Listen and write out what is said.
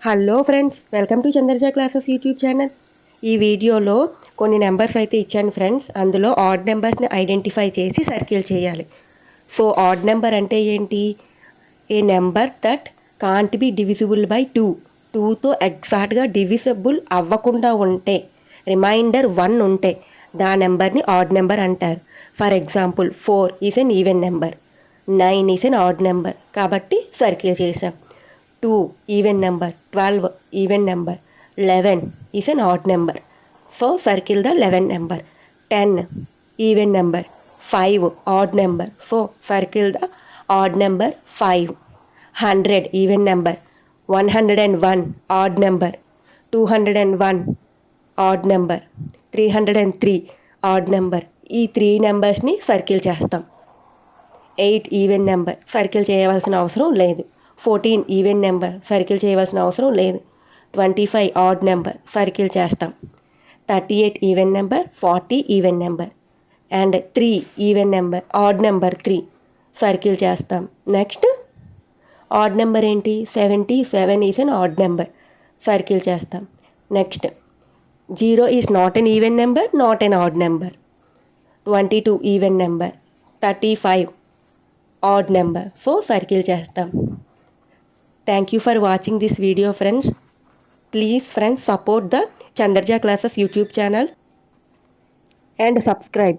Hello friends, welcome to Chandraja classes YouTube channel. ఈ వీడియోలో కొన్ని నెంబర్స్ అయితే ఇచ్చాను ఫ్రెండ్స్. అందులో ఆడ్ నెంబర్స్ని ఐడెంటిఫై చేసి సర్కిల్ చేయాలి. సో ఆడ్ నెంబర్ అంటే ఏంటి? A number that can't be divisible by 2తో ఎగ్జాక్ట్గా డివిజిబుల్ అవ్వకుండా ఉంటే, రిమైండర్ 1 ఉంటే దా నెంబర్ని ఆడ్ నెంబర్ అంటారు. For example 4 is an even number, 9 is an odd number, కాబట్టి సర్కిల్ చేసాం. 2 even number, 12 even number, 11 is an odd number, so circle the 11 number. 10 even number, 5 odd number, so circle the odd number 5. 100 even number, 101 odd number, 201 odd number, 303 odd number. ఈ 3 నెంబర్స్ని circle చేస్తాం. 8 even number, circle చేయవలసిన అవసరం లేదు. 14 even number, circle చేయవలసిన అవసరం లేదు. 25 add number, circle చేస్తాం. 38 even number, 40 even number, and 3 even number, odd number 3, circle చేస్తాం. నెక్స్ట్ ఆడ్ నెంబర్ ఏంటి? 77 is an odd number, circle చేస్తాం. Next 0 is not an even number, not an odd number. 22 even number, 35 odd number, so circle చేస్తాం. Thank you for watching this video, friends. Please friends, support the Chandraja Classes YouTube channel and subscribe.